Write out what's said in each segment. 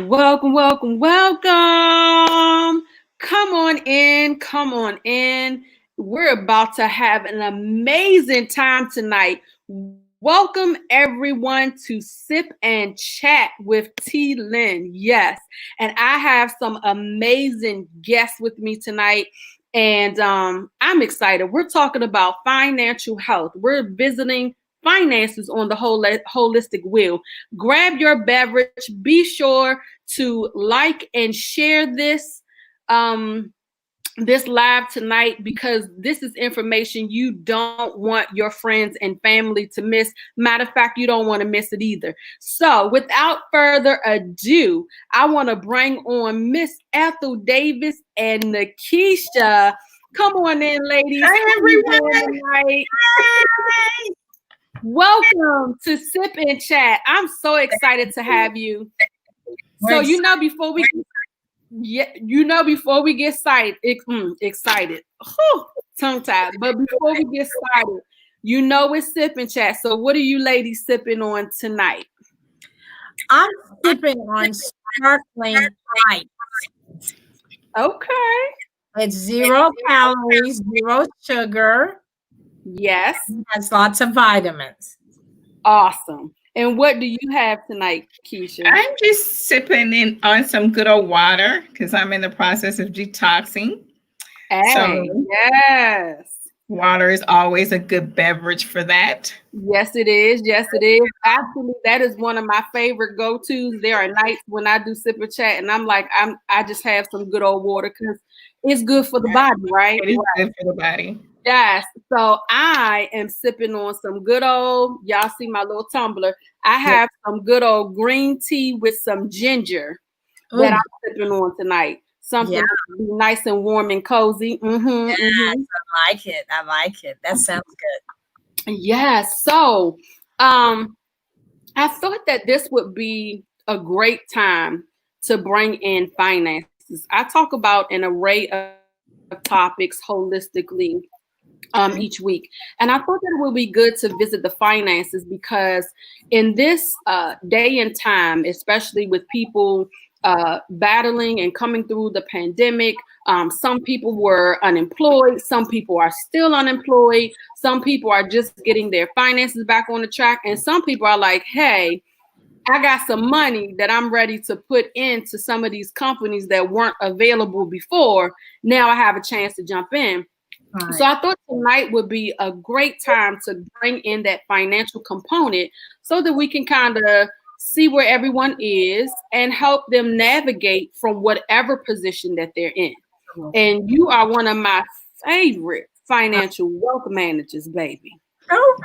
Welcome, welcome, welcome. Come on in, come on in. We're about to have an amazing time tonight. Welcome everyone to Sip and Chat with T. Lynn. Yes, and I have some amazing guests with me tonight. And I'm excited. We're talking about financial health. We're visiting finances on the holistic wheel. Grab your beverage. Be sure to like and share this live tonight, because this is information you don't want your friends and family to miss. Matter of fact, you don't want to miss it either. So without further ado, I want to bring on Miss Ethel Davis and Nakisha. Come on in, ladies. Hi, everyone. Hi. Welcome to Sip and Chat. I'm so excited to have you. So before we get excited, tongue tied. But before we get started, it's Sip and Chat. So what are you ladies sipping on tonight? I'm sipping on sparkling ice. Okay. It's 0 calories, 0 sugar. Yes. It has lots of vitamins. Awesome. And what do you have tonight, Keisha? I'm just sipping on some good old water because I'm in the process of detoxing. Hey, yes. Water is always a good beverage for that. Yes, it is. Yes, it is. Actually, that is one of my favorite go-tos. There are nights when I do Sip and Chat and I just have some good old water because it's good for the body, right? It is good for the body. Yes. So I am sipping on some good old, y'all see my little tumbler. I have some good old green tea with some ginger that I'm sipping on tonight. Something nice and warm and cozy. Yes, I like it. That sounds good. Yes. So I thought that this would be a great time to bring in finances. I talk about an array of topics holistically each week. And I thought that it would be good to visit the finances because in this day and time, especially with people battling and coming through the pandemic, some people were unemployed. Some people are still unemployed. Some people are just getting their finances back on the track. And some people are like, hey, I got some money that I'm ready to put into some of these companies that weren't available before. Now I have a chance to jump in. Right. So I thought tonight would be a great time to bring in that financial component so that we can kind of see where everyone is and help them navigate from whatever position that they're in. And you are one of my favorite financial wealth managers, baby. You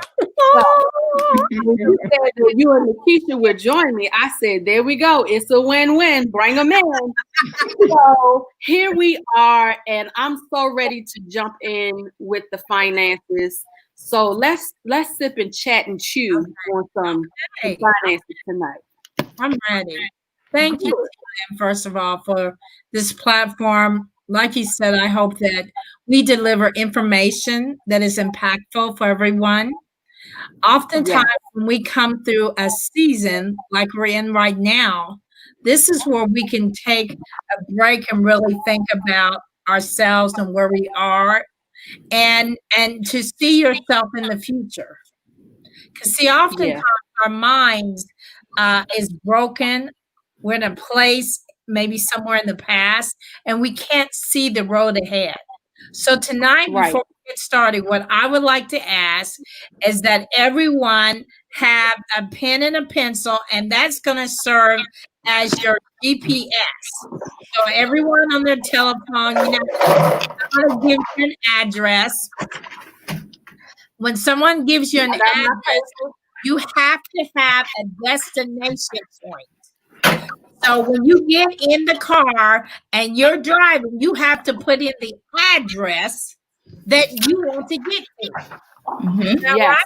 said that you and Nakisha would join me. I said, there we go. It's a win-win. Bring them in. So here we are, and I'm so ready to jump in with the finances. So let's sip and chat and chew on some finances tonight. I'm ready. Thank you, Tim, first of all, for this platform. Like you said, I hope that we deliver information that is impactful for everyone. Oftentimes, when we come through a season like we're in right now, this is where we can take a break and really think about ourselves and where we are and to see yourself in the future. Because see, oftentimes our minds is broken. We're in a place maybe somewhere in the past, and we can't see the road ahead. So tonight, before we get started, what I would like to ask is that everyone have a pen and a pencil, and that's going to serve as your GPS. So everyone on their telephone, I'm going to give you an address. When someone gives you an address, you have to have a destination point. So when you get in the car and you're driving, you have to put in the address that you want to get to. Mm-hmm. Yes.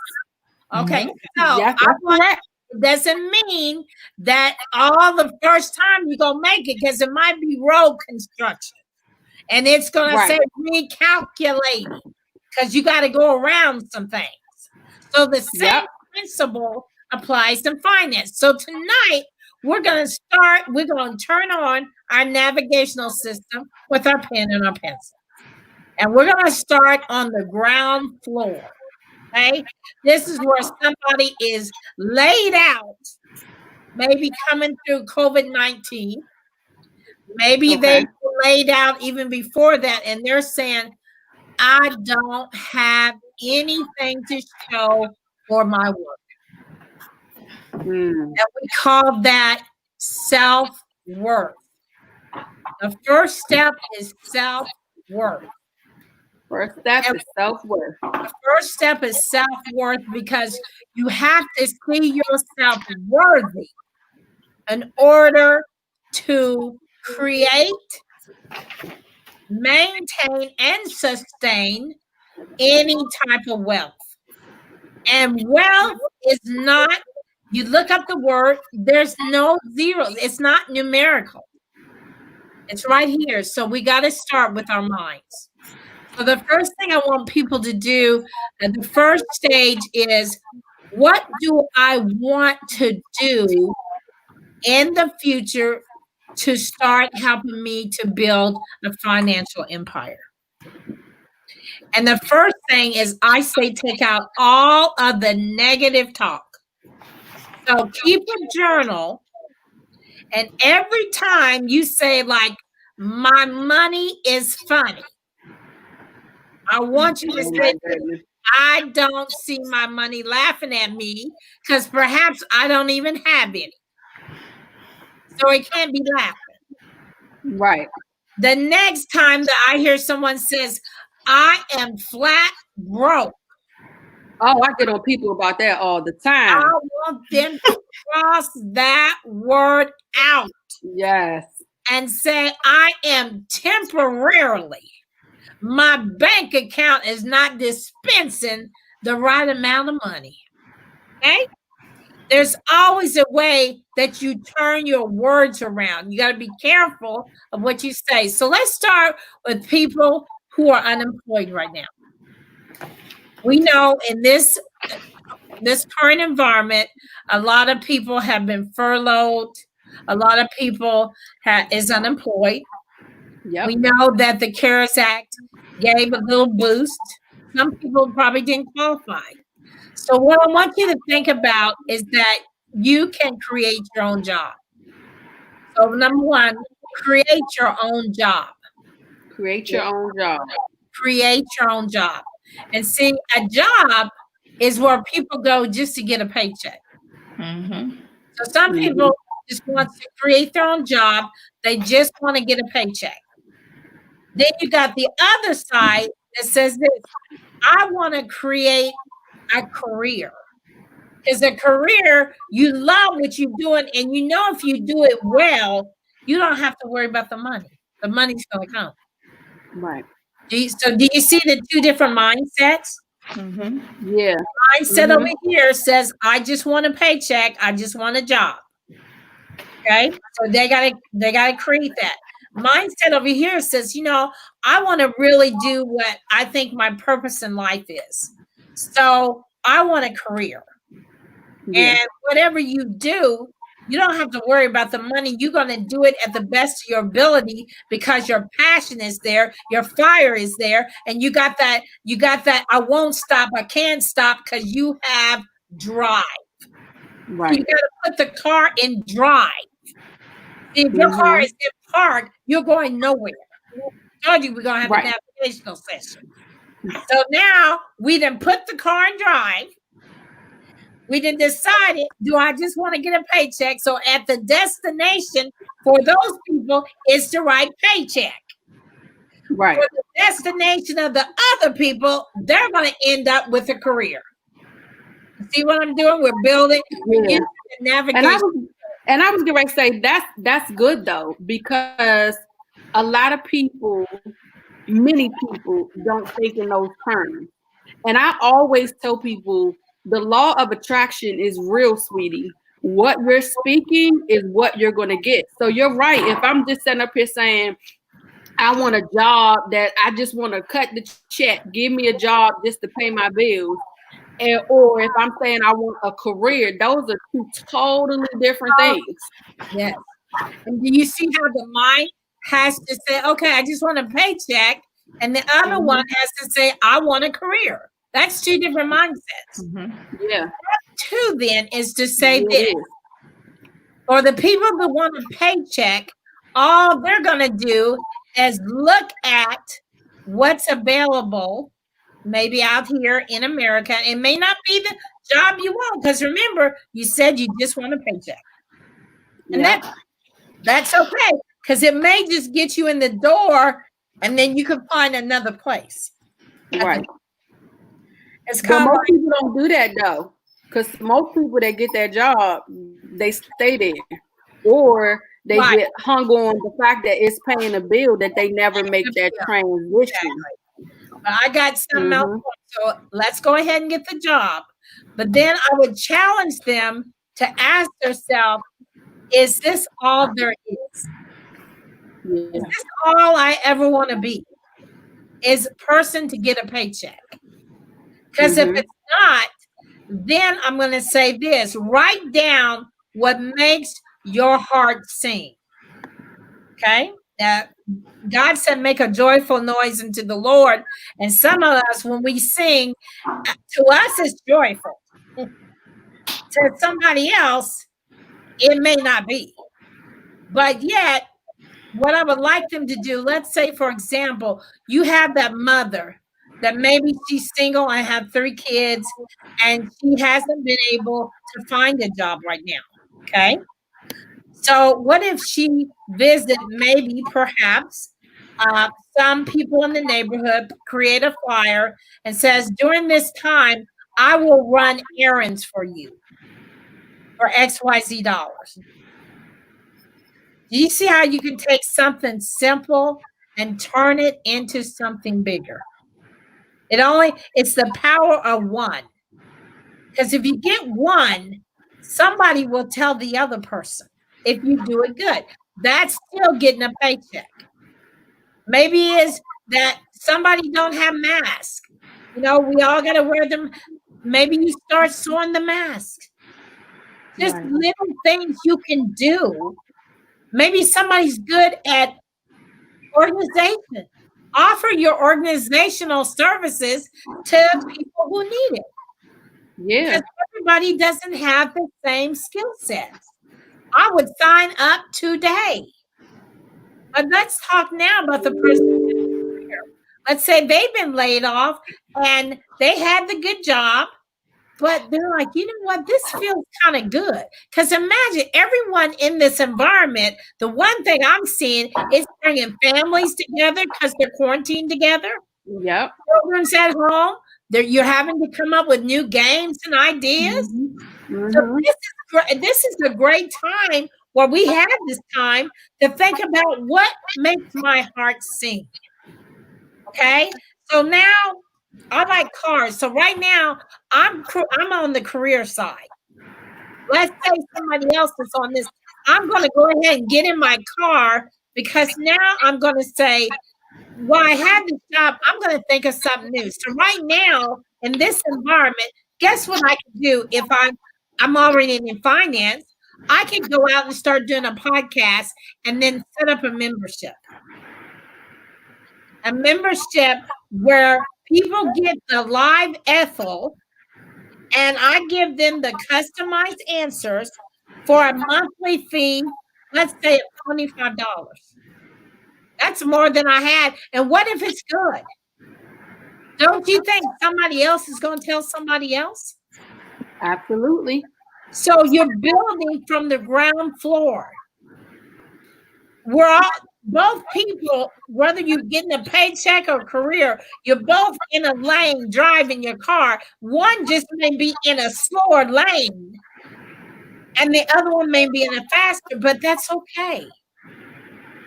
Right? Okay. So it doesn't mean that all the first time you're going to make it, because it might be road construction. And it's going to say recalculating, because you got to go around some things. So the same principle applies to finance. So tonight, we're going to turn on our navigational system with our pen and our pencil. And we're going to start on the ground floor. Okay? This is where somebody is laid out, maybe coming through COVID-19. Maybe they laid out even before that, and they're saying, I don't have anything to show for my work. And we call that self-worth. The first step is self-worth. First step is self-worth. The first step is self-worth because you have to see yourself worthy in order to create, maintain, and sustain any type of wealth. And wealth is not, you look up the word, there's no zeros. It's not numerical. It's right here. So we got to start with our minds. So the first thing I want people to do at the first stage is, what do I want to do in the future to start helping me to build a financial empire? And the first thing is, I say, take out all of the negative talk. So keep a journal, and every time you say, like, my money is funny, I want you to say, I don't see my money laughing at me because perhaps I don't even have any. So it can't be laughing. Right. The next time that I hear someone says, I am flat broke. Oh, I get on people about that all the time. I want them to cross that word out. Yes. And say, I am temporarily, my bank account is not dispensing the right amount of money. Okay? There's always a way that you turn your words around. You got to be careful of what you say. So let's start with people who are unemployed right now. We know in this current environment, a lot of people have been furloughed. A lot of people is unemployed. Yep. We know that the CARES Act gave a little boost. Some people probably didn't qualify. So what I want you to think about is that you can create your own job. So number one, create your own job. Create your own job. Create your own job. And see, a job is where people go just to get a paycheck. Mm-hmm. So some people just want to create their own job. They just want to get a paycheck. Then you got the other side that says this, I want to create a career. Because a career, you love what you're doing, and you know if you do it well, you don't have to worry about the money. The money's going to come. Right. Do you see the two different mindsets? Mm-hmm. Yeah. Mindset over here says, I just want a paycheck. I just want a job. Okay. So they gotta create that. Mindset over here says, I want to really do what I think my purpose in life is. So I want a career. Yeah. And whatever you do, you don't have to worry about the money. You're going to do it at the best of your ability because your passion is there, your fire is there, and you got that, I won't stop, I can't stop, because you have drive. Right. So you got to put the car in drive. See, if your car is in park, you're going nowhere. I told you we're going to have a navigational session. So now we done put the car in drive. We done decided, do I just want to get a paycheck? So at the destination for those people, it's the right paycheck. Right. For the destination of the other people, they're going to end up with a career. See what I'm doing? We're building. Yeah. And I was going to say that's good though, because a lot of people, many people don't think in those terms. And I always tell people, the law of attraction is real, sweetie. What you're speaking is what you're going to get. So you're right. If I'm just sitting up here saying, I want a job that I just want to cut the check, give me a job just to pay my bills, or if I'm saying I want a career, those are two totally different things. Yes. And do you see how the mind has to say, okay, I just want a paycheck, and the other one has to say, I want a career. That's two different mindsets. Yeah. Two then is to say It this. is. For the people that want a paycheck, all they're going to do is look at what's available, maybe out here in America. It may not be the job you want, because remember, you said you just want a paycheck. And that's okay, because it may just get you in the door, and then you can find another place. Right. It's But kind of most like, people don't do that though, because most people that get that job, they stay there, or they Right. get hung on the fact that it's paying a bill that they never make that transition. but I got something else. So let's go ahead and get the job. But then I would challenge them to ask themselves, is this all there is? Is this all I ever want to be? Is a person to get a paycheck? Because if it's not, then I'm going to say this: write down what makes your heart sing. Okay? Now, God said, make a joyful noise unto the Lord. And some of us, when we sing, to us it's joyful. To somebody else, it may not be. But yet, what I would like them to do, let's say, for example, you have that mother that maybe she's single and have 3 kids, and she hasn't been able to find a job right now. Okay? So what if she visit maybe perhaps some people in the neighborhood, create a flyer and says, during this time, I will run errands for you for XYZ dollars. Do you see how you can take something simple and turn it into something bigger? It's the power of one. Because if you get one, somebody will tell the other person if you do it good. That's still getting a paycheck. Maybe it's that somebody don't have masks. We all got to wear them. Maybe you start sewing the mask. Just little things you can do. Maybe somebody's good at organization. Offer your organizational services to people who need it. Yeah. Because everybody doesn't have the same skill sets. I would sign up today. But let's talk now about the person here. Let's say they've been laid off and they had the good job, but they're like, you know what? This feels kind of good. Because imagine everyone in this environment, the one thing I'm seeing is bringing families together because they're quarantined together. Yep. Children's at home. You're having to come up with new games and ideas. So this is a great time where we have this time to think about what makes my heart sing. Okay? So now I like cars. So right now I'm on the career side. Let's say somebody else is on this. I'm going to go ahead and get in my car, because now I'm going to say, while I have this job, I'm going to think of something new. So right now in this environment, guess what I can do if I'm already in finance? I can go out and start doing a podcast and then set up a membership. A membership where people get the live Ethel, and I give them the customized answers for a monthly fee, let's say at $25. That's more than I had. And what if it's good? Don't you think somebody else is going to tell somebody else? Absolutely. So you're building from the ground floor. Both people, whether you're getting a paycheck or career, you're both in a lane driving your car. One just may be in a slower lane, and the other one may be in a faster, but that's okay.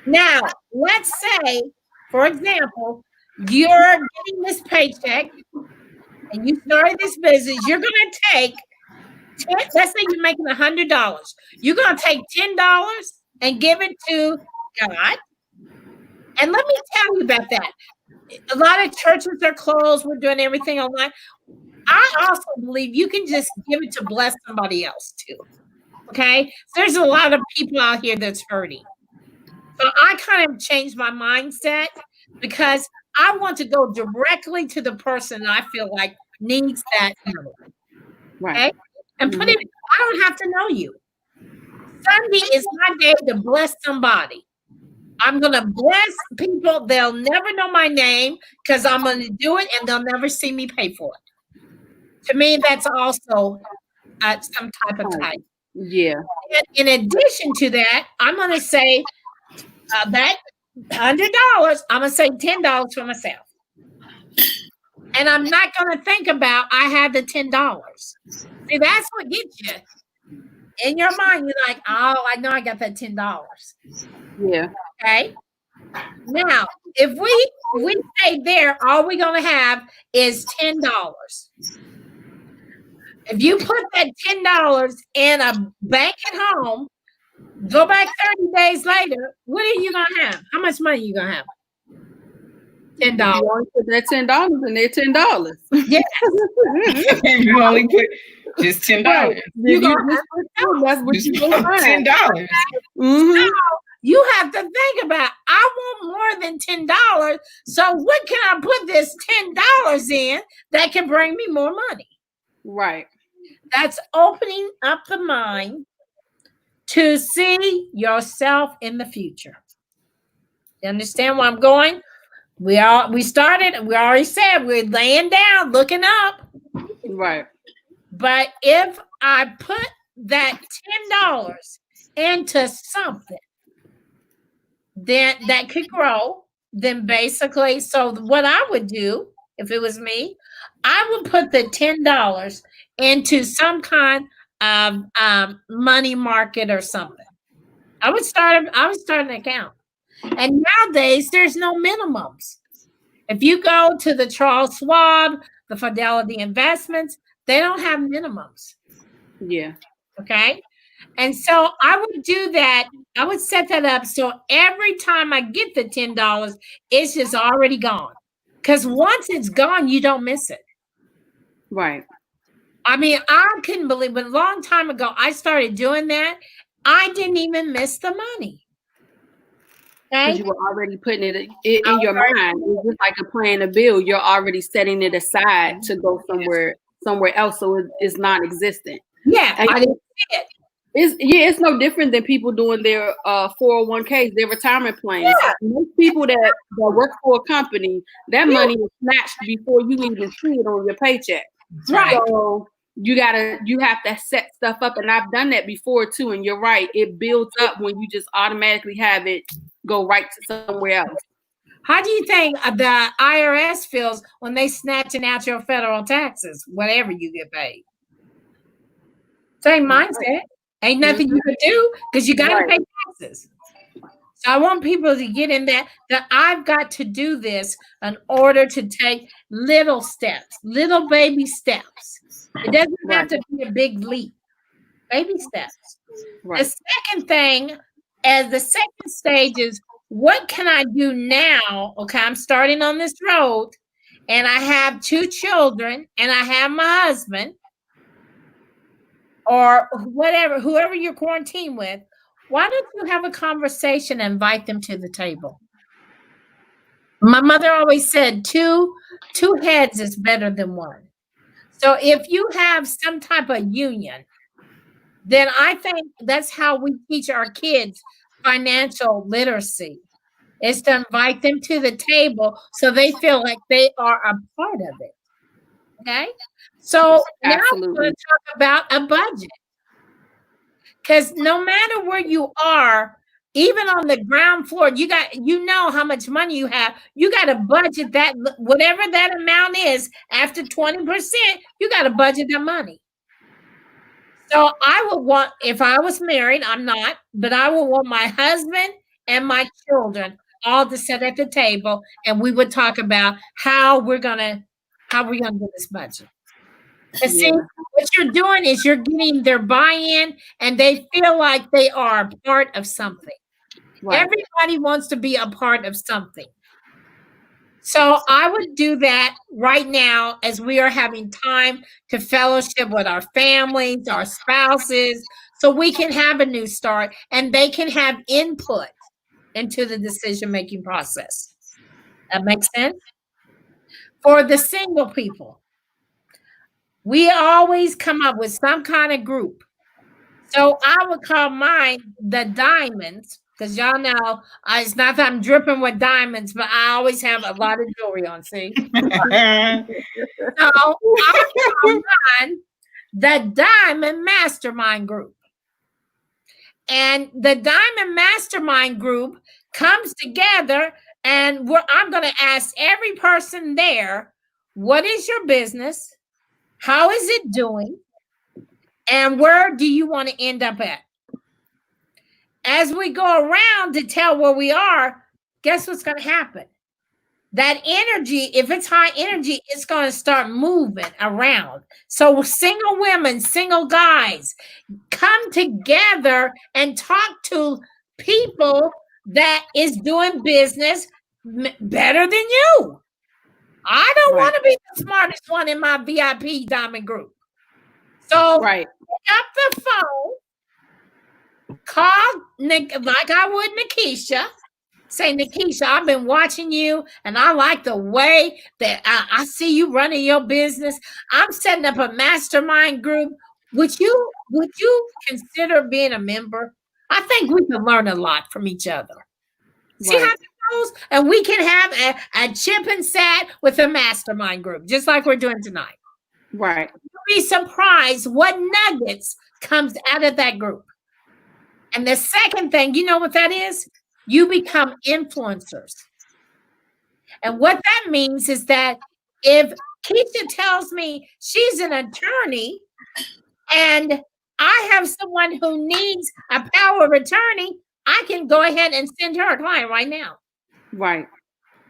Now, let's say, for example, you're getting this paycheck and you started this business. You're going to take, let's say you're making $100. You're going to take $10 and give it to God. And let me tell you about that. A lot of churches are closed. We're doing everything online. I also believe you can just give it to bless somebody else too. Okay. There's a lot of people out here that's hurting. So I kind of changed my mindset because I want to go directly to the person I feel like needs that money. Right. Okay. And put it, I don't have to know you. Sunday is my day to bless somebody. I'm going to bless people. They'll never know my name because I'm going to do it and they'll never see me pay for it. To me, that's also some type of type. Yeah. And in addition to that, I'm going to say that $100, I'm going to say $10 for myself. And I'm not going to think about I have the $10. See, that's what gets you. In your mind, you're like, oh, I know I got that $10. Yeah. Okay. Now, if we stay there, all we're gonna have is $10. If you put that $10 in a bank at home, go back 30 days later, what are you gonna have? How much money are you gonna have? $10. You only put that $10 in there, $10. Yes. You only put just $10. You gonna that's what you $10. So you have to think about, I want more than $10. So what can I put this $10 in that can bring me more money? Right. That's opening up the mind to see yourself in the future. You understand where I'm going? We already said we're laying down, looking up. Right. But if I put that $10 into something, then that could grow. Then basically, so what I would do if it was me, I would put the $10 into some kind of money market or something. I would start an account. And nowadays, there's no minimums. If you go to the Charles Schwab, the Fidelity Investments, they don't have minimums. Yeah. Okay. And so I would do that. I would set that up so every time I get the $10, it's just already gone. Because once it's gone, you don't miss it. Right. I mean, I couldn't believe it. A long time ago, I started doing that. I didn't even miss the money. Because you were already putting it in your mind. It's just like a plan a bill. You're already setting it aside to go somewhere else, so it's non-existent. Yeah, I didn't see it. It's no different than people doing their 401ks, their retirement plans. Yeah. Most people that work for a company, that money is snatched before you even see it on your paycheck. Right. So you have to set stuff up, and I've done that before too. And you're right, it builds up when you just automatically have it go right to somewhere else. How do you think the IRS feels when they snatching out your federal taxes, whatever you get paid? Same mindset. Ain't nothing you can do because you got to pay taxes. So I want people to get in that I've got to do this in order to take little steps, little baby steps. It doesn't have to be a big leap. Baby steps. Right. The second thing, as the second stage is, what can I do now? Okay, I'm starting on this road and I have 2 children and I have my husband or whatever, whoever you're quarantined with. Why don't you have a conversation and invite them to the table? My mother always said two heads is better than one. So if you have some type of union, then I think that's how we teach our kids financial literacy, is to invite them to the table so they feel like they are a part of it. Okay? So now we're going to talk about a budget. Because no matter where you are, even on the ground floor, you know how much money you have. You got to budget that, whatever that amount is, after 20%, you got to budget that money. So I would want, if I was married, I'm not, but I would want my husband and my children all to sit at the table, and we would talk about how we're gonna do this budget. And see, what you're doing is you're getting their buy-in, and they feel like they are a part of something. Right. Everybody wants to be a part of something. So I would do that right now as we are having time to fellowship with our families, our spouses, so we can have a new start and they can have input into the decision-making process. That makes sense? For the single people, we always come up with some kind of group. So I would call mine the diamonds, because y'all know it's not that I'm dripping with diamonds, but I always have a lot of jewelry on. See, so I call mine the Diamond Mastermind Group, and the Diamond Mastermind Group comes together, and I'm going to ask every person there, what is your business? How is it doing? And where do you want to end up at? As we go around to tell where we are, guess what's going to happen? That energy, if it's high energy, it's going to start moving around. So single women, single guys, come together and talk to people that is doing business better than you. I don't want to be the smartest one in my VIP diamond group. So pick up the phone, call Nick, like I would Nikisha. Say, Nikisha, I've been watching you, and I like the way that I see you running your business. I'm setting up a mastermind group. Would you consider being a member? I think we can learn a lot from each other. See how it goes? And we can have a chip and sat with a mastermind group, just like we're doing tonight. Right. You'll be surprised what nuggets comes out of that group. And the second thing, you know what that is? You become influencers. And what that means is that if Keisha tells me she's an attorney and I have someone who needs a power of attorney, I can go ahead and send her a client right now. Right.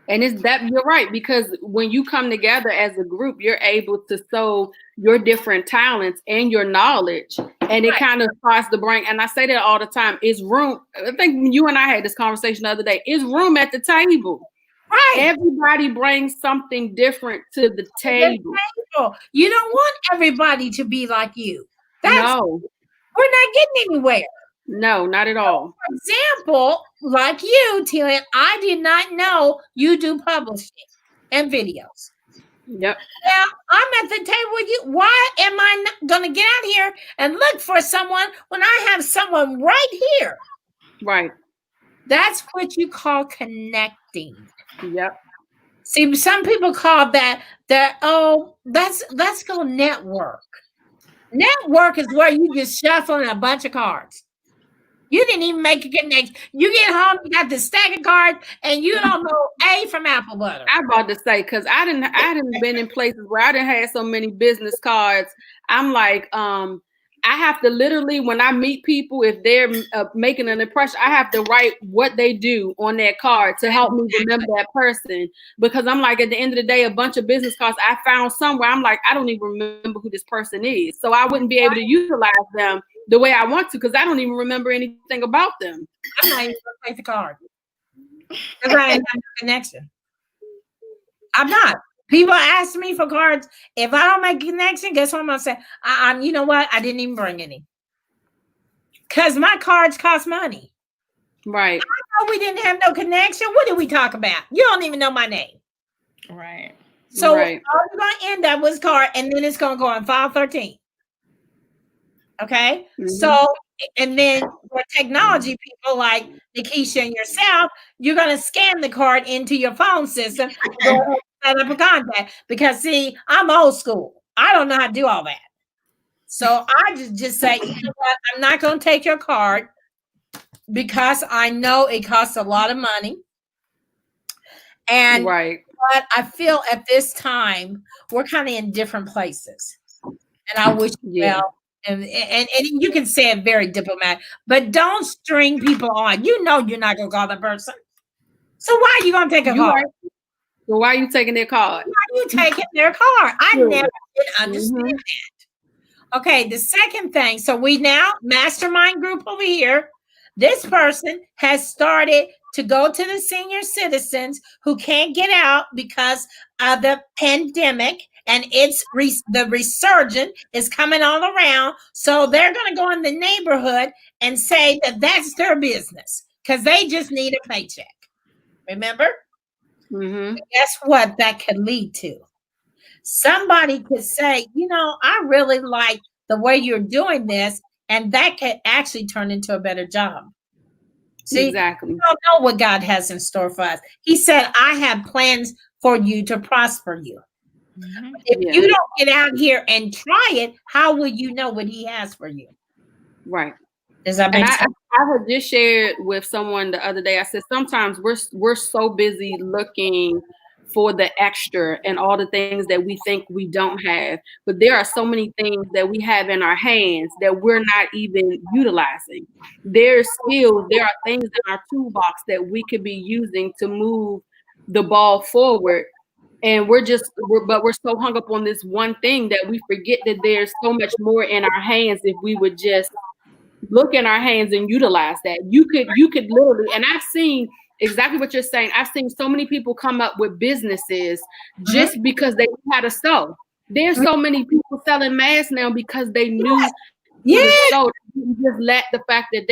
And it's that you're right, because when you come together as a group, you're able to show your different talents and your knowledge, and it kind of starts to bring. And I say that all the time. Is room. I think you and I had this conversation the other day. Is room at the table? Right. Everybody brings something different to the table. You don't want everybody to be like you. No, we're not getting anywhere. No, not at all. For example, like you, Tillian, I did not know you do publishing and videos. Yep. Now, I'm at the table with you. Why am I not going to get out here and look for someone when I have someone right here? Right. That's what you call connecting. Yep. See, some people call that let's go network. Network is where you just shuffling a bunch of cards. You didn't even make a connection. You get home, you got the stack of cards, and you don't know A from apple butter. I'm about to say, because I didn't been in places where I didn't have so many business cards. I'm like, I have to literally, when I meet people, if they're making an impression, I have to write what they do on that card to help me remember that person. Because I'm like, at the end of the day, a bunch of business cards I found somewhere, I'm like, I don't even remember who this person is. So I wouldn't be able to utilize them the way I want to, because I don't even remember anything about them. I'm not even going to take the card because I ain't have no connection. I'm not. People ask me for cards. If I don't make a connection, guess what I'm going to say? You know what? I didn't even bring any. Because my cards cost money. Right. I know we didn't have no connection. What did we talk about? You don't even know my name. Right. So all you're going to end up with card, and then it's going to go on file 13. Okay? Mm-hmm. So, and then for technology people like Nikisha and yourself, you're going to scan the card into your phone system, set up a contact. Because, see, I'm old school. I don't know how to do all that. So I just say, you know what? I'm not going to take your card because I know it costs a lot of money. And but I feel at this time, we're kind of in different places. And I wish you well. And you can say it very diplomatic, but don't string people on. You know you're not going to call that person. So why are you going to take a card? So why are you taking their card? Why are you taking their card? I never did understand that. Okay, the second thing. So we now, mastermind group over here. This person has started to go to the senior citizens who can't get out because of the pandemic, and the resurgent is coming all around. So they're going to go in the neighborhood and say that that's their business because they just need a paycheck. Remember? Mm-hmm. Guess what that could lead to? Somebody could say, I really like the way you're doing this, and that could actually turn into a better job. See, Exactly. we don't know what God has in store for us. He said, I have plans for you to prosper you. Mhm. If you don't get out here and try it, how will you know what he has for you? Right. Does that And make sense? I had just shared with someone the other day. I said sometimes we're so busy looking for the extra and all the things that we think we don't have, but there are so many things that we have in our hands that we're not even utilizing. There's skills, there are things in our toolbox that we could be using to move the ball forward. And but we're so hung up on this one thing that we forget that there's so much more in our hands if we would just look in our hands and utilize that. You could literally, and I've seen exactly what you're saying. I've seen so many people come up with businesses just because they knew how to sew. There's so many people selling masks now because they knew how to sew. They didn't just let the fact that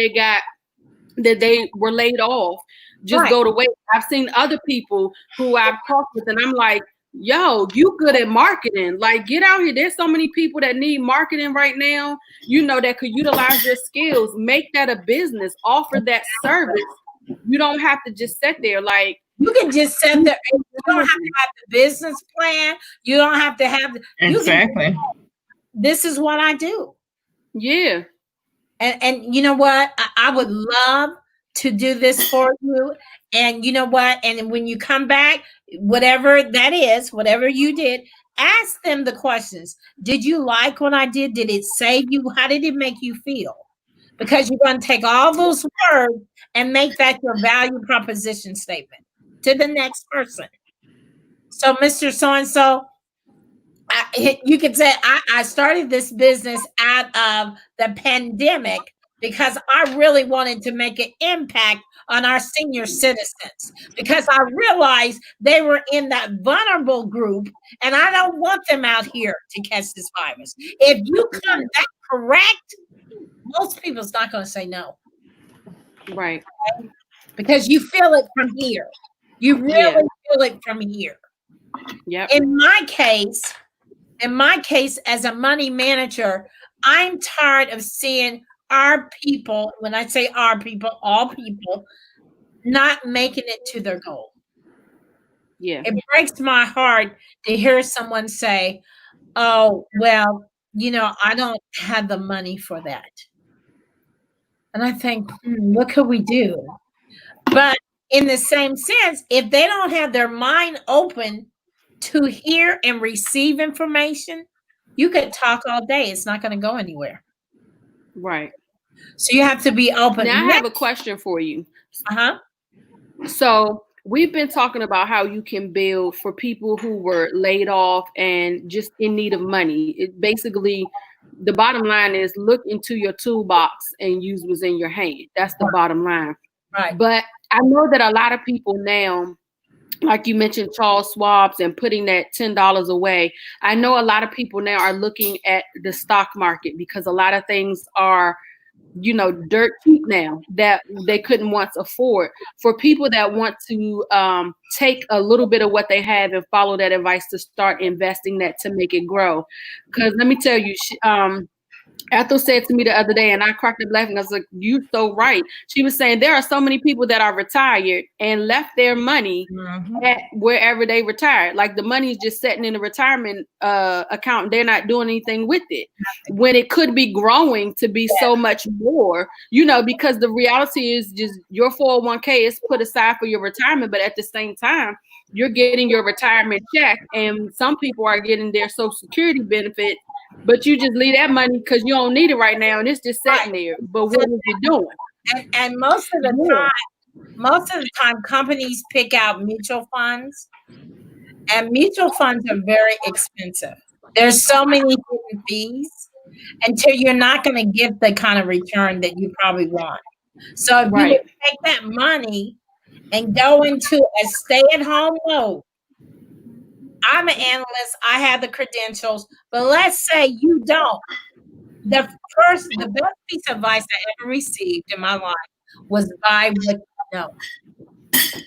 they were laid off just go to waste. I've seen other people who I've talked with, and I'm like, yo, you good at marketing. Like, get out here. There's so many people that need marketing right now, that could utilize your skills, make that a business, offer that service. You don't have to just sit there. Like, you can just sit there. You don't have to have the business plan. You don't have to have exactly. This is what I do. Yeah. And you know what? I would love to do this for you. And you know what? And when you come back, whatever that is, whatever you did, ask them the questions. Did you like what I did? Did it save you? How did it make you feel? Because you're going to take all those words and make that your value proposition statement to the next person. So, Mr. So-and-so, you could say I started this business out of the pandemic because I really wanted to make an impact on our senior citizens because I realized they were in that vulnerable group and I don't want them out here to catch this virus. If you come back correct, most people's not going to say no. Right. Because you feel it from here. You really feel it from here. Yep. In my case, as a money manager, I'm tired of seeing our people, when I say our people, all people, not making it to their goal. Yeah. It breaks my heart to hear someone say, oh, well, I don't have the money for that. And I think, what could we do? But in the same sense, if they don't have their mind open to hear and receive information, you could talk all day. It's not going to go anywhere. Right. So you have to be open. Now, I have a question for you. Uh-huh. So we've been talking about how you can build for people who were laid off and just in need of money. It basically, the bottom line is look into your toolbox and use what's in your hand. That's the bottom line. Right. But I know that a lot of people now, like you mentioned, Charles Schwab's and putting that $10 away. I know a lot of people now are looking at the stock market because a lot of things are, dirt cheap now that they couldn't once afford. For people that want to take a little bit of what they have and follow that advice to start investing that to make it grow. Because let me tell you, Ethel said to me the other day, and I cracked up laughing. I was like, "You're so right." She was saying there are so many people that are retired and left their money at wherever they retired. Like the money is just sitting in the retirement account, and they're not doing anything with it. When it could be growing to be so much more, because the reality is just your 401k is put aside for your retirement, but at the same time, you're getting your retirement check, and some people are getting their Social Security benefit. But you just leave that money because you don't need it right now, and it's just sitting there. But what is it doing? And most of the time, companies pick out mutual funds, and mutual funds are very expensive. There's so many hidden fees until you're not going to get the kind of return that you probably want. So if you would take that money and go into a stay-at-home mode, I'm an analyst, I have the credentials, but let's say you don't. The best piece of advice I ever received in my life was buy what you know.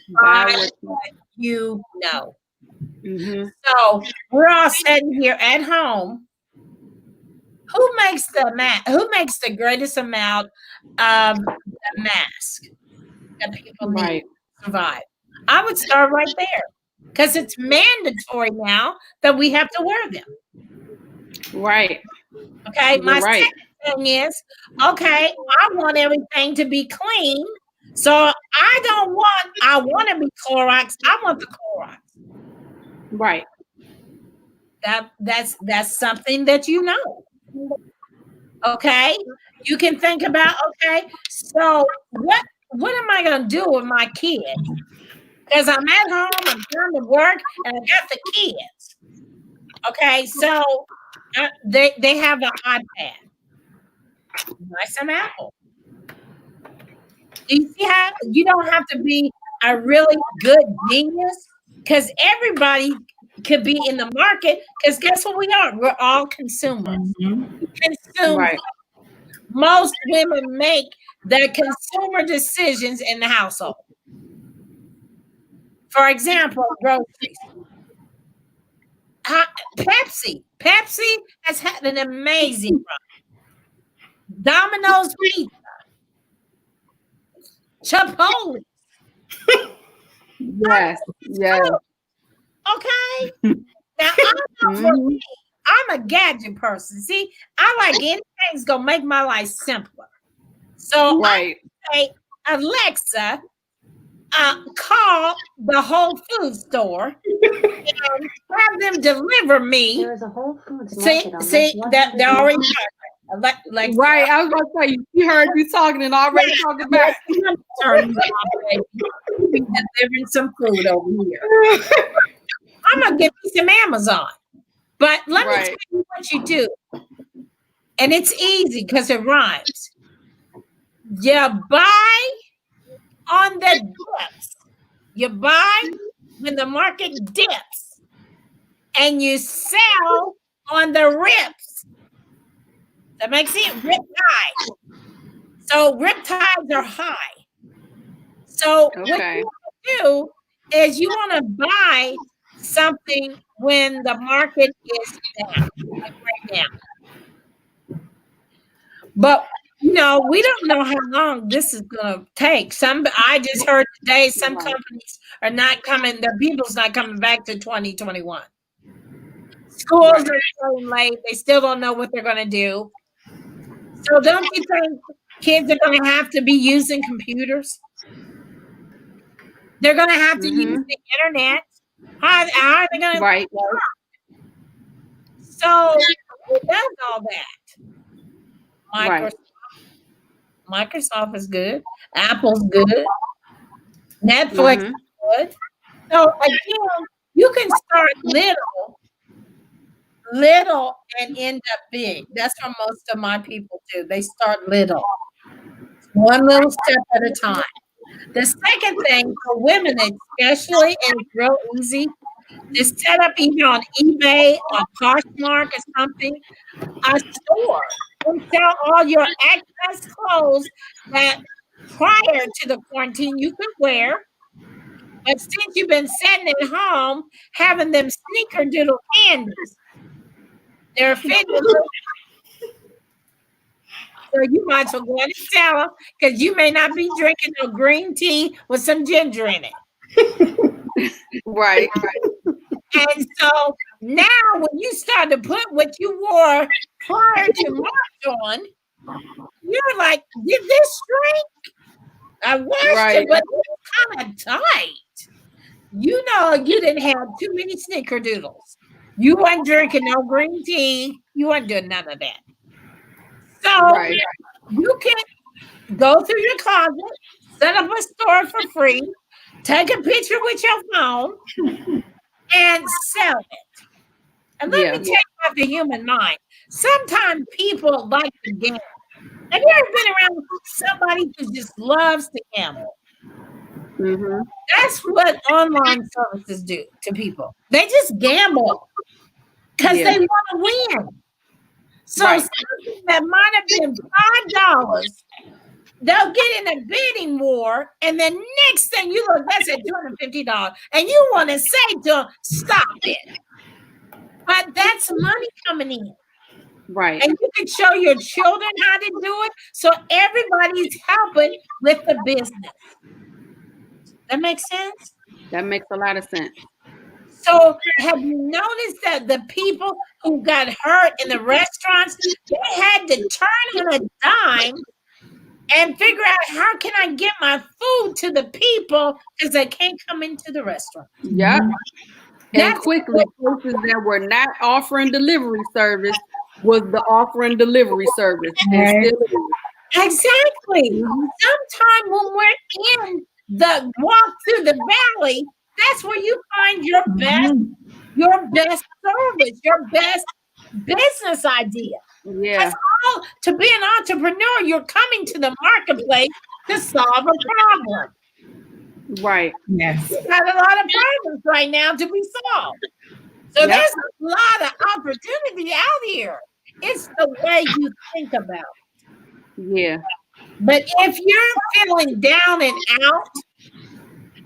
Buy what you know. Mm-hmm. So we're all sitting here at home. Who makes the greatest amount of the mask that people need to survive? I would start right there because it's mandatory now that we have to wear them. Right. Okay. My second thing is, okay, I want everything to be clean. So I want to be Clorox. I want the Clorox. Right. That's something that you know. Okay. You can think about, okay, so what am I gonna do with my kids? Because I'm at home, I'm trying to work, and I got the kids. Okay, so they have an iPad. Buy some Apple. Do you see how you don't have to be a really good genius? Because everybody could be in the market. Because guess what we are? We're all consumers. We consume. Most women make their consumer decisions in the household. For example, groceries. Pepsi has had an amazing run. Domino's Pizza. Chipotle. Yes. Okay. Now, for me, I'm a gadget person. See, I like anything's gonna make my life simpler. So I say, Alexa, call the Whole Food store and have them deliver me. There is a Whole Foods see that they're already Alexa. Right. I was going to tell you, she heard you talking and already talking back. Delivering some food over here. I'm gonna get me some Amazon, but let me tell you what you do, and it's easy because it rhymes. You buy on the dips. You buy when the market dips, and you sell on the rips. That makes it rip tide. So rip tides are high. So what you want to do is you want to buy something when the market is down, like right now. But we don't know how long this is going to take. I just heard today some companies are not coming. Their people's not coming back to 2021. Schools are starting late. They still don't know what they're going to do. So don't you think kids are going to have to be using computers? They're going to have to use the internet. How are they going to work? So who does all that? Microsoft is good. Apple's good. Netflix is good. So again, you can start little and end up big. That's what most of my people do. They start little. One little step at a time. The second thing for women especially, and it's real easy, to set up either on eBay or Poshmark or something, a store and sell all your excess clothes that prior to the quarantine you could wear. But since you've been sitting at home having them snickerdoodle candies, they're fitting. So you might as well go ahead and sell them because you may not be drinking no green tea with some ginger in it. Right. And so now when you start to put what you wore prior to March on, you're like, did this shrink? I washed it, but it's kind of tight. You know, you didn't have too many snickerdoodles. You weren't drinking no green tea. You weren't doing none of that. So you can go through your closet, set up a store for free, take a picture with your phone, and sell it. And let me tell you about the human mind. Sometimes people like to gamble. Have you ever been around somebody who just loves to gamble? Mm-hmm. That's what online services do to people. They just gamble because Yeah. they want to win. So Right. something that might have been $5, they'll get in a bidding war, and then next thing you look, that's at $250, and you want to say to them, "Stop it!" But that's money coming in. Right. And you can show your children how to do it. So everybody's helping with the business. That makes sense? That makes a lot of sense. So have you noticed that the people who got hurt in the restaurants, they had to turn on a dime and figure out how can I get my food to the people because they can't come into the restaurant. Yep. And That's quickly, places that were not offering delivery service was the offering delivery service. And Right. still is. exactly. Sometime when we're in the walk through the valley, that's where you find your best service, your best business idea. Yeah. To be an entrepreneur, you're coming to the marketplace to solve a problem. Right. Yes. We've got a lot of problems right now to be solved. So Yep. there's a lot of opportunity out here. It's the way you think about it. Yeah. But if you're feeling down and out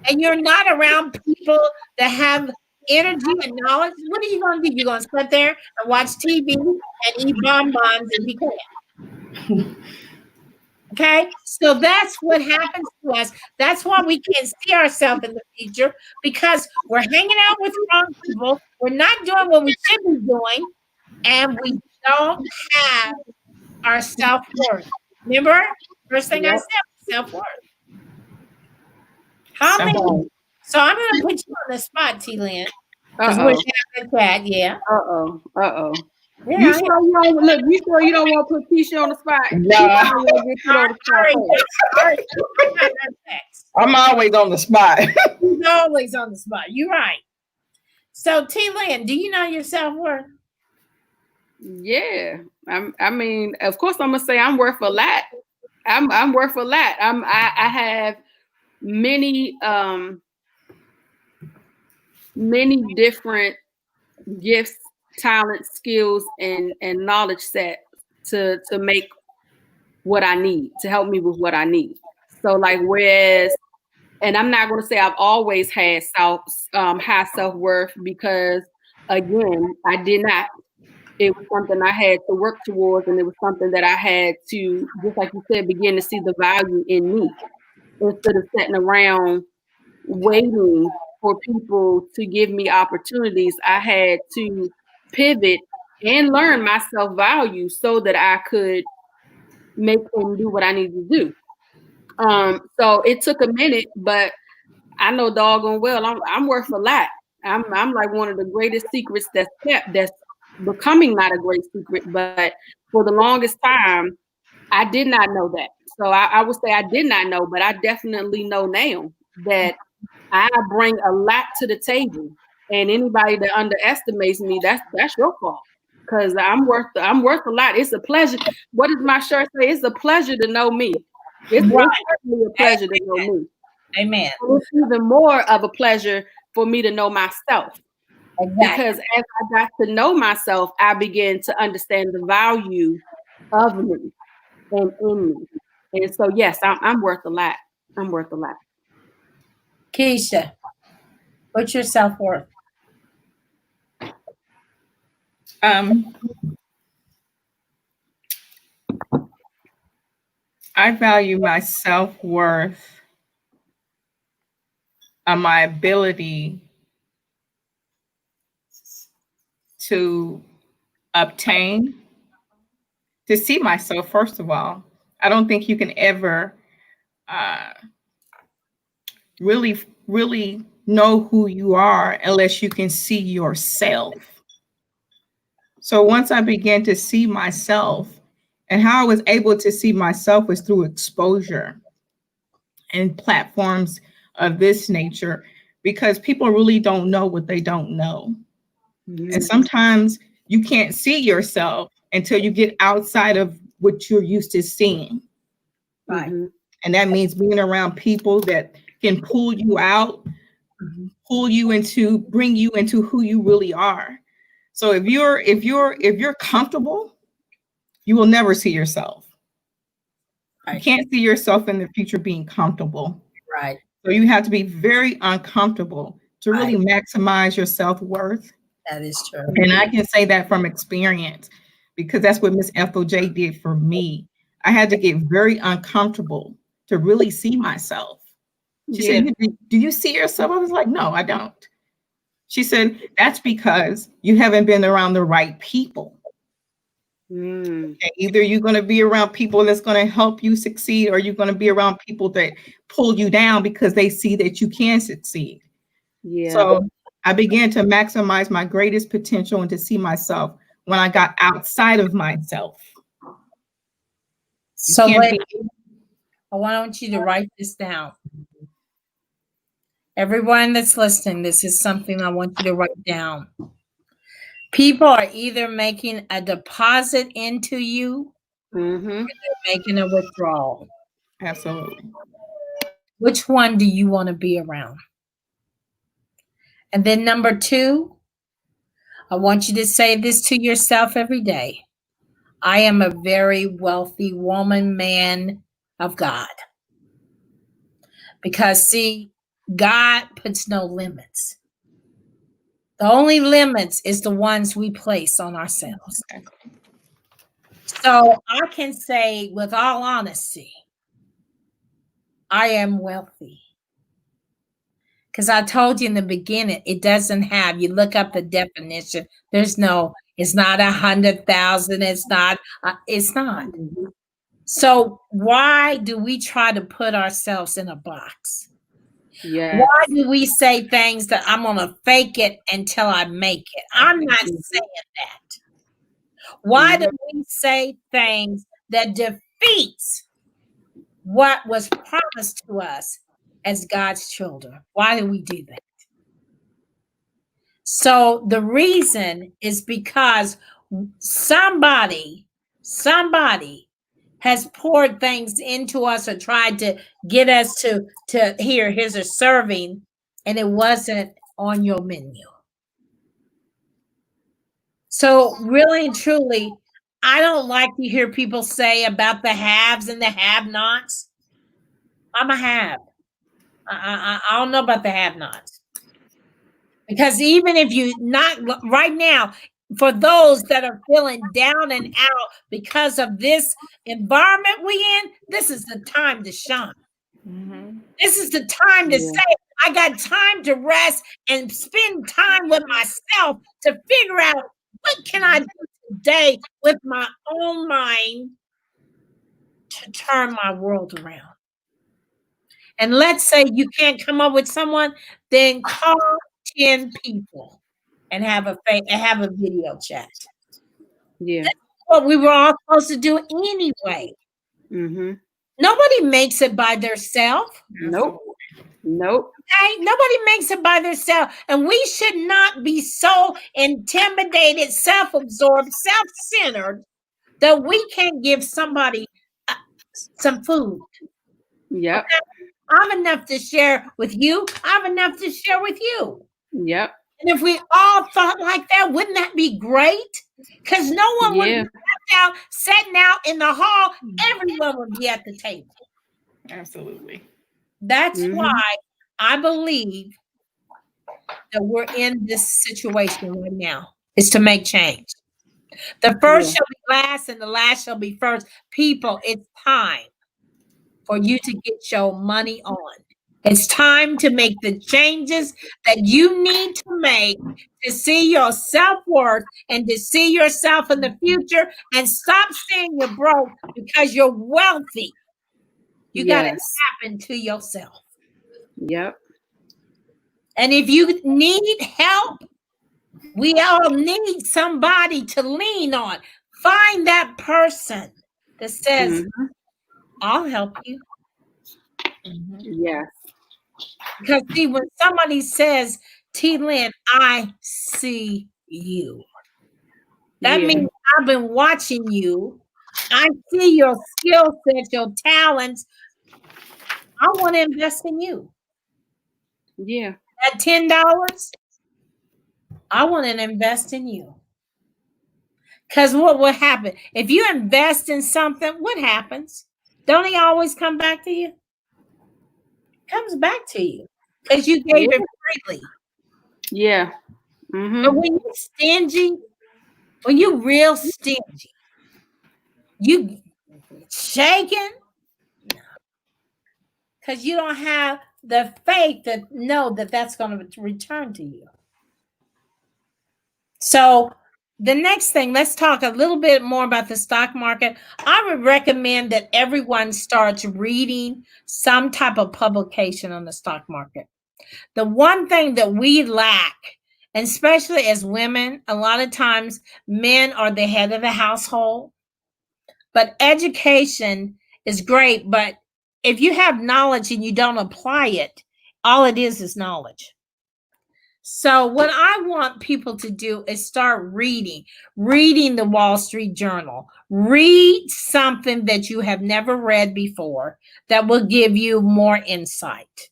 and you're not around people that have energy and knowledge, what are you going to do? You're going to sit there and watch TV and eat bonbons and be quiet. Okay? So that's what happens to us. That's why we can't see ourselves in the future, because we're hanging out with wrong people. We're not doing what we should be doing, and we don't have our self-worth. Remember? First thing I Yep. said, self-worth. How many? So I'm going to put you on the spot, T-Lynn. Because we're having a chat, yeah. Uh-oh. Uh-oh. Yeah, You sure you don't look? You sure you don't want to put Keisha on the spot? Yeah. I'm always on the spot. He's always on the spot. You're right. So, T-Lynn, do you know your self-worth? Yeah. I mean, of course, I'm gonna say I'm worth a lot. I'm worth a lot. I have many different gifts, talents, skills, and knowledge set to make what I need, to help me with what I need. So like, whereas, and I'm not going to say I've always had high self-worth, because again, I did not. It was something I had to work towards, and it was something that I had to, just like you said, begin to see the value in me, instead of sitting around waiting for people to give me opportunities. I had to pivot and learn my self-value so that I could make and do what I need to do. So it took a minute, but I know doggone well I'm worth a lot. I'm like one of the greatest secrets that's kept, that's becoming not a great secret, but for the longest time I did not know that. So I would say I did not know, but I definitely know now that I bring a lot to the table, and anybody that underestimates me, that's your fault, because I'm worth a lot. It's a pleasure. What does my shirt say? It's a pleasure to know me. It's certainly a pleasure to know me. Amen. And it's even more of a pleasure for me to know myself. Exactly. Because as I got to know myself, I began to understand the value of me and in me. And so, yes, I'm worth a lot. I'm worth a lot. Keisha, what's your self-worth? I value my self-worth on my ability to obtain, to see myself, first of all. I don't think you can ever really know who you are unless you can see yourself. So once I began to see myself, and how I was able to see myself was through exposure and platforms of this nature, because people really don't know what they don't know. Mm-hmm. And sometimes you can't see yourself until you get outside of what you're used to seeing. Right. Mhm. And that means being around people that can pull you out, pull you into, bring you into who you really are. So if you're comfortable, you will never see yourself. You Right. can't see yourself in the future being comfortable. Right. So you have to be very uncomfortable to really Right. maximize your self-worth. That is true. And I can say that from experience because that's what Miss Ethel J did for me. I had to get very uncomfortable to really see myself. She Yeah. said, do you see yourself? I was like, no, I don't. She said, that's because you haven't been around the right people. Mm. Okay, either you're going to be around people that's going to help you succeed, or you're going to be around people that pull you down because they see that you can succeed. Yeah. So I began to maximize my greatest potential and to see myself when I got outside of myself. You So can't be. I want you to write this down. Everyone that's listening, this is something I want you to write down. People are either making a deposit into you Mhm. or they're making a withdrawal. Absolutely. Which one do you want to be around? And then number 2, I want you to say this to yourself every day. I am a very wealthy woman, man of God. Because see, God puts no limits. The only limits is the ones we place on ourselves. So I can say with all honesty, I am wealthy. Because I told you in the beginning, it doesn't have, you look up the definition, it's not 100,000, it's not. Mhm. So why do we try to put ourselves in a box? Yes. Why do we say things that I'm going to fake it until I make it? I'm not saying that. Why do we say things that defeats what was promised to us as God's children? Why do we do that? So the reason is because somebody has poured things into us or tried to get us to here's a serving, and it wasn't on your menu. So really and truly, I don't like to hear people say about the haves and the have-nots. I'm a have. I don't know about the have-nots. Because even if you not right now, for those that are feeling down and out because of this environment we in, this is the time to shine. Mhm. This is the time to say, I got time to rest and spend time with myself to figure out what can I do today with my own mind to turn my world around. And let's say you can't come up with someone, then call 10 people and have a video chat. Yeah. That's what we were all supposed to do anyway. Mhm. Nobody makes it by themselves. Nope. Nope. Okay? Nobody makes it by themselves. And we should not be so intimidated, self-absorbed, self-centered that we can't give somebody some food. Yep. Okay? I have enough to share with you. I have enough to share with you. Yep. And if we all thought like that, wouldn't that be great? Because no one would be out, sitting out in the hall. Everyone would be at the table. Absolutely. That's why I believe that we're in this situation right now, is to make change. The first shall be last and the last shall be first. People, it's time for you to get your money on. It's time to make the changes that you need to make to see your self-worth and to see yourself in the future, and stop saying you're broke because you're wealthy. You got to tap into yourself. Yep. And if you need help, we all need somebody to lean on. Find that person that says, I'll help you. Yes. Because see, when somebody says, T. Lynn, I see you, that means I've been watching you. I see your skill set, your talents. I want to invest in you. Yeah. At $10, I want to invest in you. Because what will happen? If you invest in something, what happens? Don't he always come back to you? Comes back to you because you gave it freely. Yeah. But when you're stingy, when you're real stingy, you shaking because you don't have the faith that know that that's going to return to you. So the next thing, let's talk a little bit more about the stock market. I would recommend that everyone starts reading some type of publication on the stock market. The one thing that we lack, and especially as women, a lot of times men are the head of the household, but education is great. But if you have knowledge and you don't apply it, all it is knowledge. So what I want people to do is start reading the Wall Street Journal. Read something that you have never read before that will give you more insight.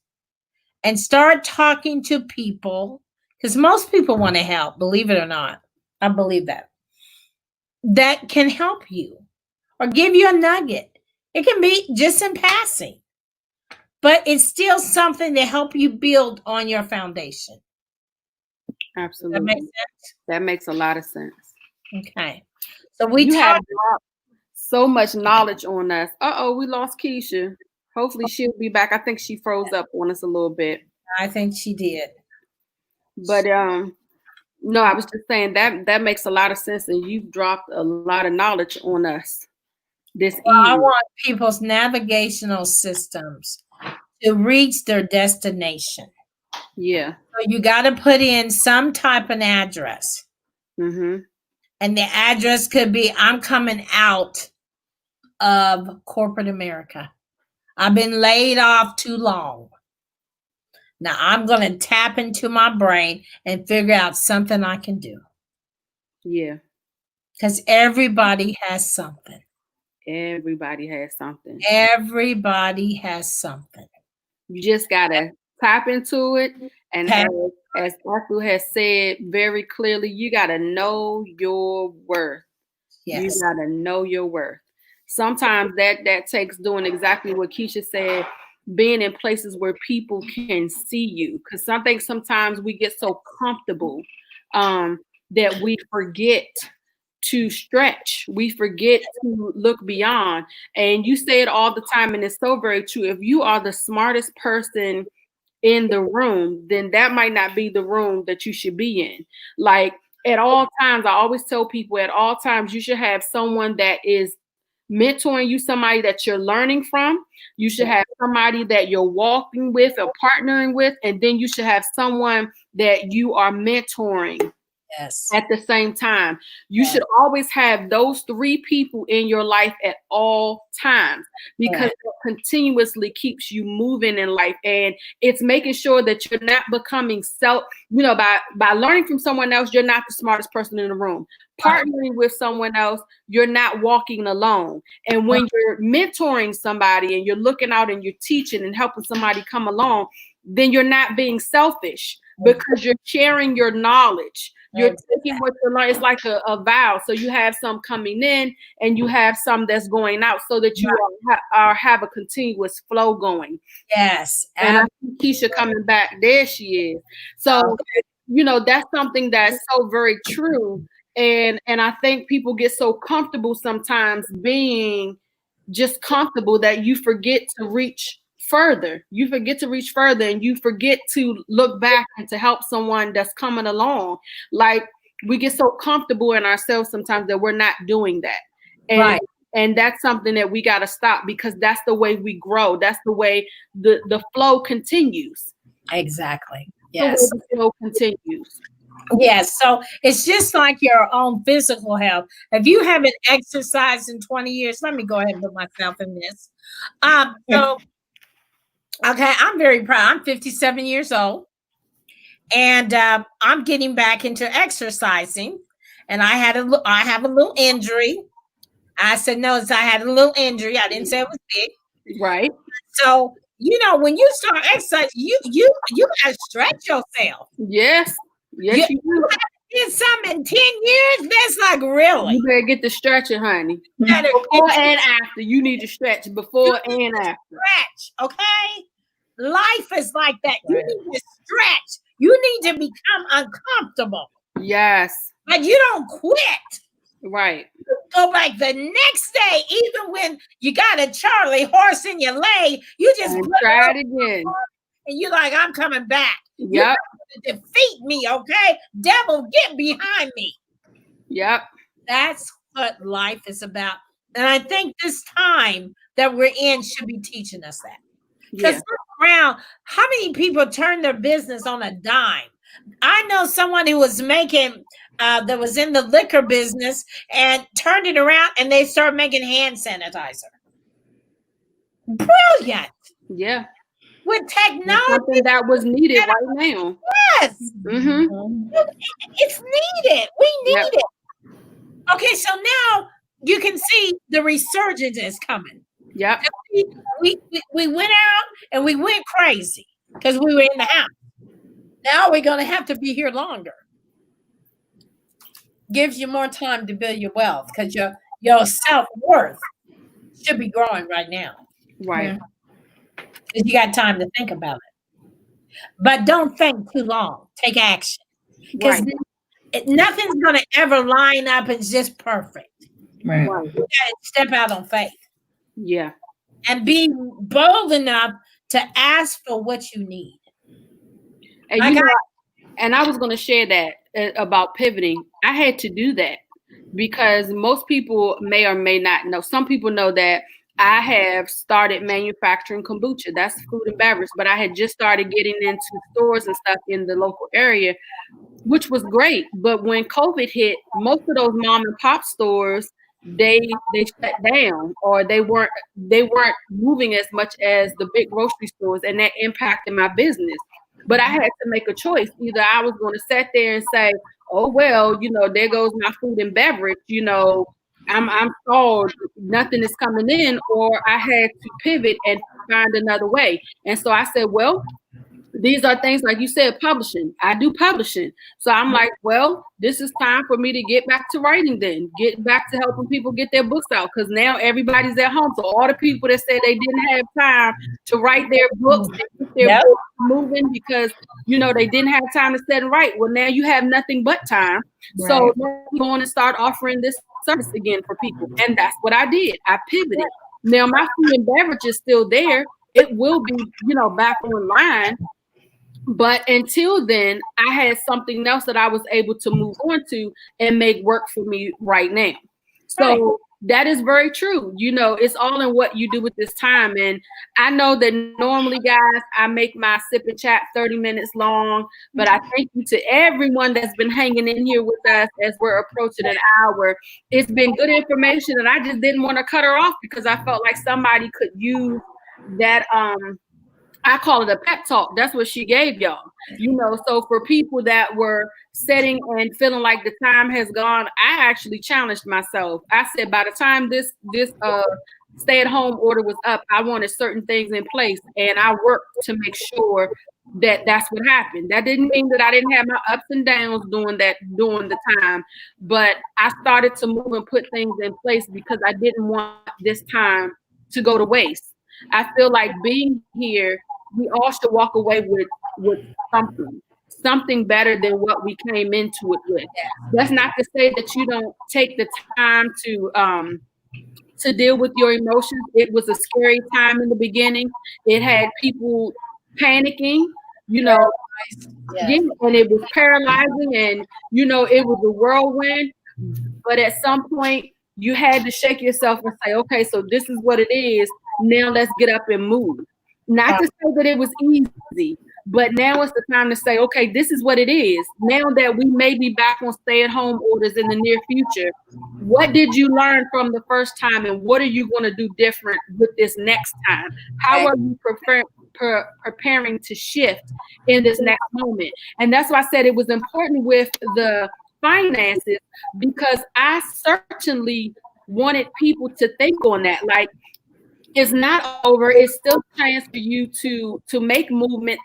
And start talking to people, because most people want to help, believe it or not. I believe that can help you or give you a nugget. It can be just in passing, but it's still something to help you build on your foundation. Absolutely. That makes sense? That makes a lot of sense. Okay. So we have so much knowledge on us. We lost Keisha. Hopefully she'll be back. I think she froze up on us a little bit. I think she did. But no, I was just saying that makes a lot of sense, and you've dropped a lot of knowledge on us this evening. I want people's navigational systems to reach their destination. Yeah. So you got to put in some type of address. Mm-hmm. And the address could be, I'm coming out of corporate America. I've been laid off too long. Now I'm going to tap into my brain and figure out something I can do. Yeah. Because everybody has something. Everybody has something. Everybody has something. You just got to tap into it. And as Ethel has said very clearly, you got to know your worth. Yes. You got to know your worth. Sometimes that takes doing exactly what Keisha said, being in places where people can see you. Because I think sometimes we get so comfortable that we forget to stretch. We forget to look beyond. And you say it all the time, and it's so very true. If you are the smartest person in the room, then that might not be the room that you should be in. Like at all times, I always tell people at all times, you should have someone that is mentoring you, somebody that you're learning from. You should have somebody that you're walking with or partnering with, and then you should have someone that you are mentoring. Yes. At the same time, you should always have those three people in your life at all times, because it continuously keeps you moving in life. And it's making sure that you're not becoming by learning from someone else, you're not the smartest person in the room. Partnering with someone else, you're not walking alone. And when you're mentoring somebody and you're looking out and you're teaching and helping somebody come along, then you're not being selfish, because you're sharing your knowledge. You're taking what you learn. It's like a vow. So you have some coming in and you have some that's going out, so that you have a continuous flow going. Yes. And I see Keisha coming back. There she is. So, that's something that's so very true. And I think people get so comfortable sometimes being just comfortable that you forget to reach further. You forget to reach further, and you forget to look back and to help someone that's coming along. Like we get so comfortable in ourselves sometimes that we're not doing that. And that's something that we got to stop, because that's the way we grow. That's the way the flow continues. Exactly. Yes. The flow continues. Yes. So it's just like your own physical health. If you haven't exercised in 20 years, let me go ahead and put myself in this. Okay, I'm very proud. I'm 57 years old, and I'm getting back into exercising. And I have a little injury, I said, notice I had a little injury. I didn't say it was big. Right. So, when you start exercise, you gotta stretch yourself. Yes. Yes, you do. Did something in 10 years? That's like, really? You better get the stretching, honey. Better Before and after. You need to stretch before and after. stretch, okay? Life is like that. You need to stretch. You need to become uncomfortable. Yes. But you don't quit. Right. So like the next day, even when you got a Charlie horse in your leg, you just try it again. And you're like, I'm coming back. Yep. To defeat me, okay? Devil, get behind me. Yep. That's what life is about. And I think this time that we're in should be teaching us that. Because look around, how many people turn their business on a dime? I know someone who was making, that was in the liquor business and turned it around and they started making hand sanitizer. Brilliant. Yeah. With technology. Something that was needed right now. Yes. Mm-hmm. It's needed. We need it. Okay, so now you can see the resurgence is coming. Yep. We went out and we went crazy because we were in the house. Now we're going to have to be here longer. Gives you more time to build your wealth because your self-worth should be growing right now. Right. Because you got time to think about it. But don't think too long. Take action. Because nothing's going to ever line up and just perfect. Right. You got to step out on faith. Yeah. And be bold enough to ask for what you need. And and I was going to share that about pivoting. I had to do that because most people may or may not know. Some people know that I have started manufacturing kombucha. That's food and beverage, but I had just started getting into stores and stuff in the local area, which was great. But when COVID hit, most of those mom and pop stores, they shut down, or they weren't moving as much as the big grocery stores, and that impacted my business. But I had to make a choice. Either I was going to sit there and say, oh, well, there goes my food and beverage, I'm stalled, nothing is coming in, or I had to pivot and find another way. And so I said, well, these are things like you said, publishing. I do publishing. So I'm like, well, this is time for me to get back to writing then, get back to helping people get their books out, because now everybody's at home. So all the people that said they didn't have time to write their books, and get their books moving because, they didn't have time to sit and write. Well, now you have nothing but time. Right. So I'm going to start offering this service again for people. And that's what I did. I pivoted. Now my food and beverage is still there. It will be, back online. But until then, I had something else that I was able to move on to and make work for me right now. So that is very true. It's all in what you do with this time. And I know that normally, guys, I make my sip and chat 30 minutes long. But I thank you to everyone that's been hanging in here with us as we're approaching an hour. It's been good information, and I just didn't want to cut her off because I felt like somebody could use that. I call it a pep talk. That's what she gave y'all. So for people that were sitting and feeling like the time has gone, I actually challenged myself. I said, by the time this stay-at-home order was up, I wanted certain things in place, and I worked to make sure that that's what happened. That didn't mean that I didn't have my ups and downs during the time, but I started to move and put things in place because I didn't want this time to go to waste. I feel like being here, we all should walk away with something better than what we came into it with. That's not to say that you don't take the time to deal with your emotions. It was a scary time in the beginning. It had people panicking, and it was paralyzing, and it was a whirlwind. But at some point, you had to shake yourself and say, okay, so this is what it is. Now let's get up and move. Not to say that it was easy, but now it's the time to say, okay, this is what it is. Now that we may be back on stay-at-home orders in the near future, what did you learn from the first time, and what are you going to do different with this next time? How are you preparing to shift in this next moment? And that's why I said it was important with the finances, because I certainly wanted people to think on that. Like, it's not over. It's still a chance for you to make movement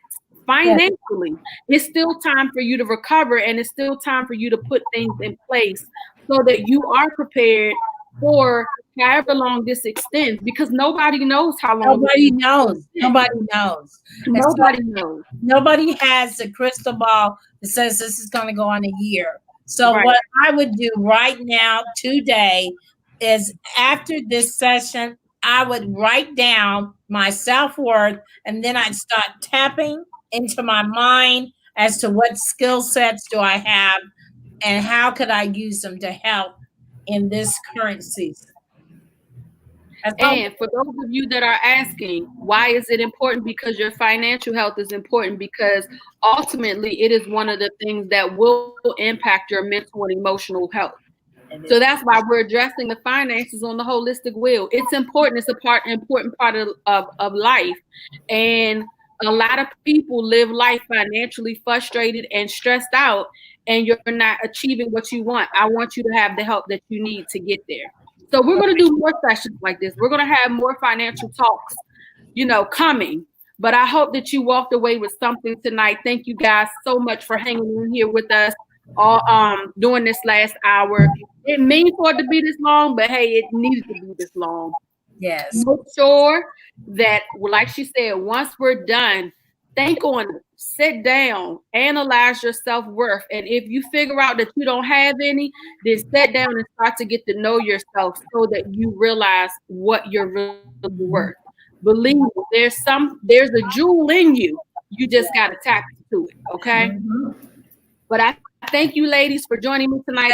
financially. It's still time for you to recover, and it's still time for you to put things in place so that you are prepared for however long this extends, because nobody knows how long. Nobody knows. Nobody knows. Nobody knows. Nobody has a crystal ball that says this is going to go on a year. So Right. what I would do right now, today, is after this session, I would write down my self-worth, and then I'd start tapping into my mind as to what skill sets do I have and how could I use them to help in this current season. And for those of you that are asking, why is it important? Because your financial health is important, because ultimately it is one of the things that will impact your mental and emotional health. So that's why we're addressing the finances on the holistic wheel. It's important. It's important part of life. And a lot of people live life financially frustrated and stressed out, and you're not achieving what you want. I want you to have the help that you need to get there. So we're going to do more sessions like this. We're going to have more financial talks, coming. But I hope that you walked away with something tonight. Thank you guys so much for hanging in here with us all during this last hour. It means for it to be this long, but hey, it needed to be this long. Yes. Make sure that, like she said, once we're done, think on it, sit down, analyze your self-worth. And if you figure out that you don't have any, then sit down and start to get to know yourself so that you realize what you're really worth. Believe me, there's a jewel in you. You just got to tap into it, okay? Mm-hmm. But I thank you, ladies, for joining me tonight.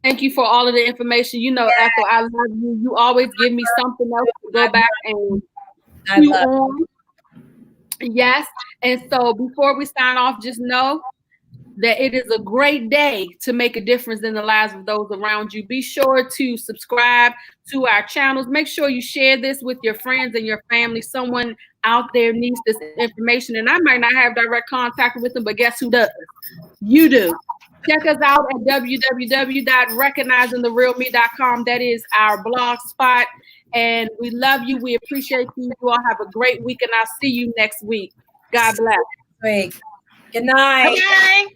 Thank you for all of the information. Ethel, I love you. You always give me something else to go back and chew on. Yes. And so before we sign off, just know that it is a great day to make a difference in the lives of those around you. Be sure to subscribe to our channels. Make sure you share this with your friends and your family. Someone out there needs this information, and I might not have direct contact with them, but guess who does? You do. Check us out at www.recognizingtherealme.com. That is our blog spot. And we love you. We appreciate you. You all have a great week, and I'll see you next week. God bless. Great. Good night. Good night.